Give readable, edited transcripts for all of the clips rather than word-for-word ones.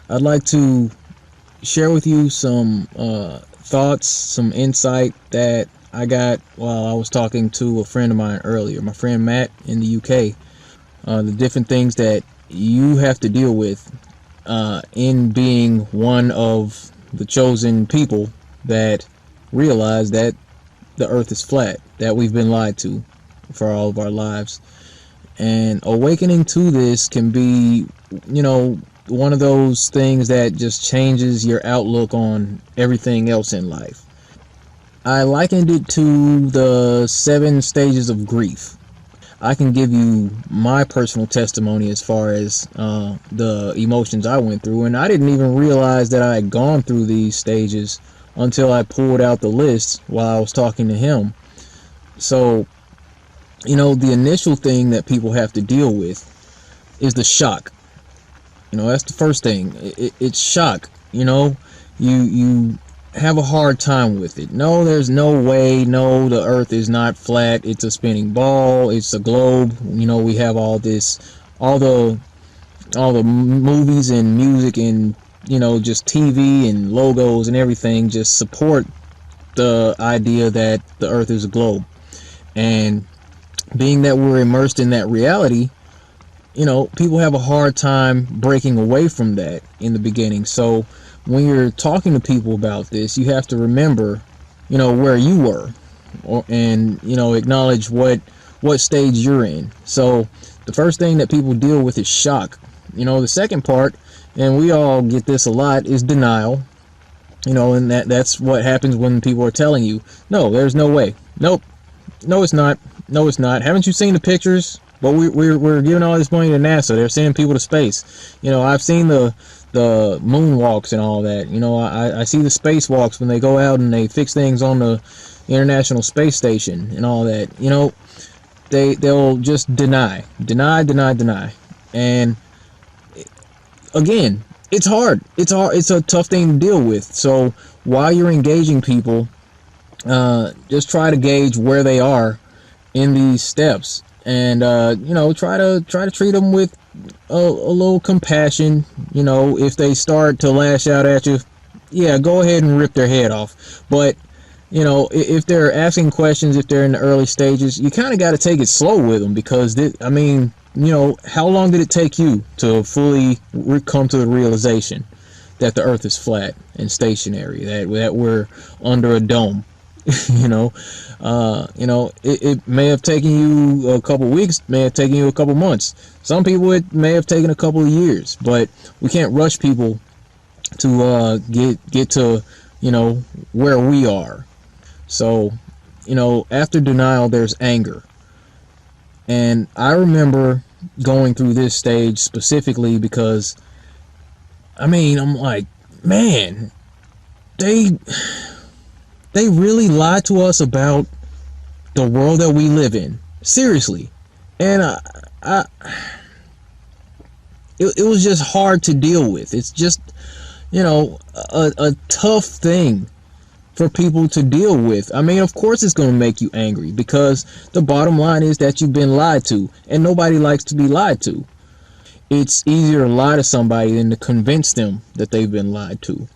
I'd like to share with you some thoughts, some insight that I got while I was talking to a friend of mine earlier, my friend Matt in the UK. The different things that you have to deal with in being one of the chosen people that realize that the earth is flat, that we've been lied to for all of our lives. And awakening to this can be, one of those things that just changes your outlook on everything else in life. I likened it to the 7 stages of grief. I can give you my personal testimony as far as the emotions I went through, and I didn't even realize that I had gone through these stages until I pulled out the list while I was talking to him. So, the initial thing that people have to deal with is the shock. That's the first thing. It's shock. You have a hard time with it. No, there's no way. No, the earth is not flat. It's a spinning ball. It's a globe. We have all the movies and music and just TV and logos and everything just support the idea that the earth is a globe. And being that we're immersed in that reality, people have a hard time breaking away from that in the beginning. So when you're talking to people about this, you have to remember, where you were, and acknowledge what stage you're in. So the first thing that people deal with is shock. The second part, and we all get this a lot, is denial. And that's what happens when people are telling you, no, there's no way. Nope. No, it's not. No, it's not. Haven't you seen the pictures? But we're giving all this money to NASA. They're sending people to space. I've seen the moonwalks and all that. I see the spacewalks when they go out and they fix things on the International Space Station and all that. They'll just deny. And again, it's hard. It's a tough thing to deal with. So while you're engaging people, just try to gauge where they are in these steps, and try to treat them with a little compassion. If they start to lash out at you, yeah, go ahead and rip their head off. But if they're asking questions, if they're in the early stages, you kind of got to take it slow with them, because how long did it take you to fully come to the realization that the earth is flat and stationary, that we're under a dome? It may have taken you a couple weeks, may have taken you a couple months. Some people it may have taken a couple of years, but we can't rush people to get to where we are. So after denial, there's anger. And I remember going through this stage specifically because I'm like, man, they really lied to us about the world that we live in. Seriously. And it was just hard to deal with. It's just, a tough thing for people to deal with. Of course it's going to make you angry, because the bottom line is that you've been lied to, and nobody likes to be lied to. It's easier to lie to somebody than to convince them that they've been lied to.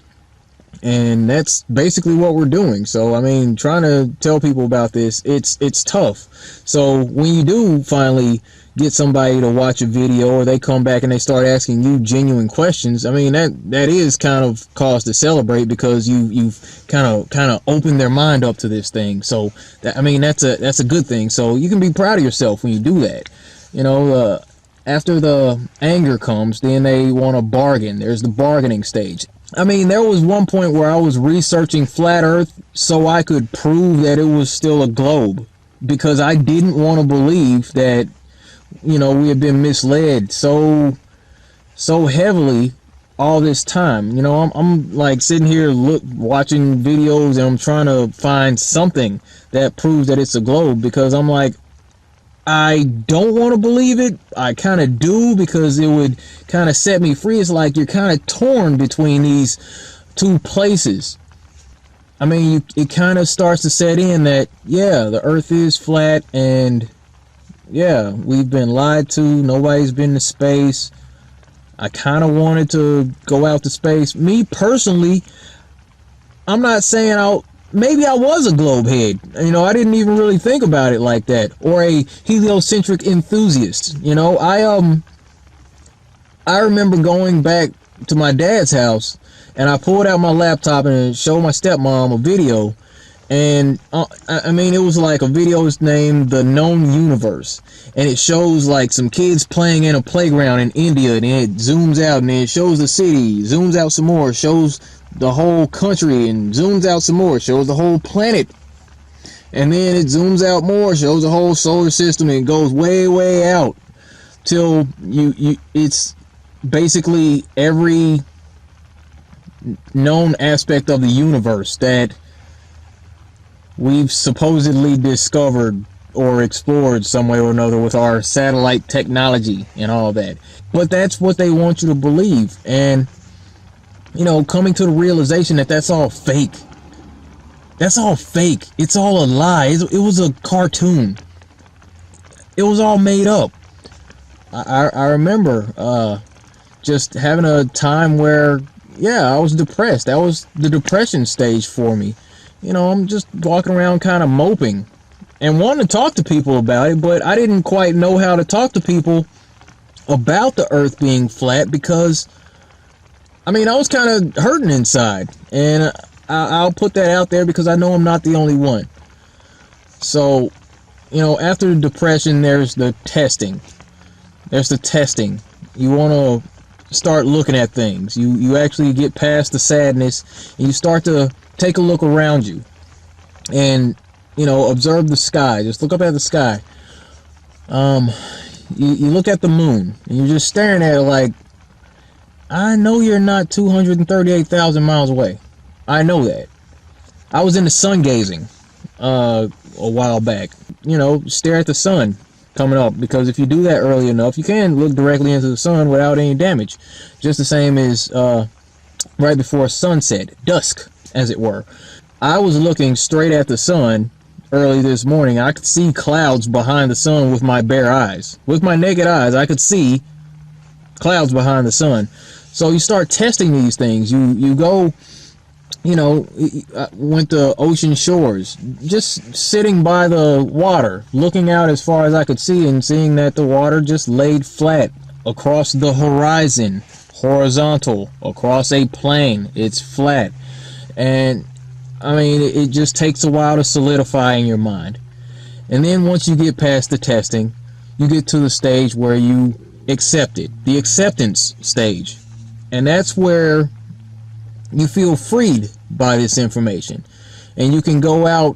And that's basically what we're doing. So, trying to tell people about this, it's tough. So when you do finally get somebody to watch a video, or they come back and they start asking you genuine questions, that is kind of cause to celebrate, because you've kind of opened their mind up to this thing. So that's a good thing. So you can be proud of yourself when you do that. After the anger comes, then they want to bargain. There's the bargaining stage. There was one point where I was researching flat earth so I could prove that it was still a globe, because I didn't want to believe that, we had been misled so heavily all this time. I'm like sitting here watching videos, and I'm trying to find something that proves that it's a globe, because I'm like, I don't want to believe it. I kind of do, because it would kind of set me free. It's like you're kind of torn between these two places. It kind of starts to set in that, yeah, the earth is flat, and yeah, we've been lied to. Nobody's been to space. I kind of wanted to go out to space. Me personally, I'm not saying maybe I was a globe head. You know, I didn't even really think about it like that. Or a heliocentric enthusiast. You know, I remember going back to my dad's house, and I pulled out my laptop and showed my stepmom a video. And I mean, it was like a video is named The Known Universe, and it shows like some kids playing in a playground in India, and then it zooms out and then it shows the city, zooms out some more, shows the whole country, and zooms out some more, shows the whole planet, and then it zooms out more, shows the whole solar system, and it goes way out till it's basically every known aspect of the universe that we've supposedly discovered or explored some way or another with our satellite technology and all that. But that's what they want you to believe. And, you know, coming to the realization that that's all fake. That's all fake. It's all a lie. It was a cartoon. It was all made up. I remember just having a time where, yeah, I was depressed. That was the depression stage for me. You know, I'm just walking around kind of moping and wanting to talk to people about it, but I didn't quite know how to talk to people about the earth being flat because, I mean, I was kind of hurting inside, and I'll put that out there because I know I'm not the only one. So, you know, after the depression, there's the testing. There's the testing. You want to start looking at things. You actually get past the sadness, and you start to take a look around you and, you know, observe the sky. Just look up at the sky. You look at the moon and you're just staring at it like, I know you're not 238,000 miles away. I know that. I was into sun gazing a while back. You know, stare at the sun coming up, because if you do that early enough, you can look directly into the sun without any damage. Just the same as right before sunset, dusk, as it were. I was looking straight at the sun early this morning. I could see clouds behind the sun with my bare eyes. With my naked eyes, I could see clouds behind the sun. So you start testing these things. You go, you know, I went to ocean shores, just sitting by the water, looking out as far as I could see and seeing that the water just laid flat across the horizon, horizontal, across a plane. It's flat. And I mean, it just takes a while to solidify in your mind. And then once you get past the testing, you get to the stage where you accept it, the acceptance stage. And that's where you feel freed by this information. And you can go out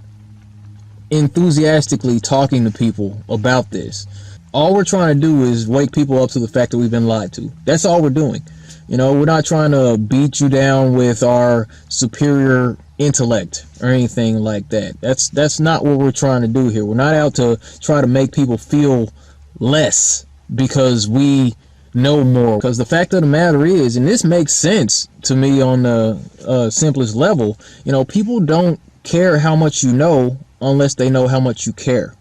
enthusiastically talking to people about this. All we're trying to do is wake people up to the fact that we've been lied to. That's all we're doing. You know, we're not trying to beat you down with our superior intellect or anything like that. That's not what we're trying to do here. We're not out to try to make people feel less because we know more. Because the fact of the matter is, and this makes sense to me on the simplest level, you know, people don't care how much you know unless they know how much you care.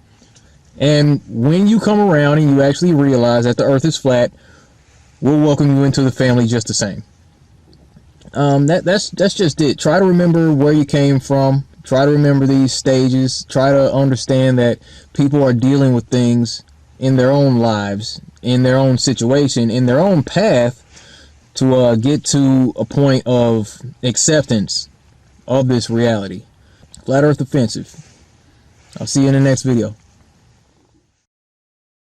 And when you come around and you actually realize that the earth is flat, we'll welcome you into the family just the same. That's just it. Try to remember where you came from. Try to remember these stages. Try to understand that people are dealing with things in their own lives, in their own situation, in their own path to get to a point of acceptance of this reality. Flat Earth Offensive. I'll see you in the next video.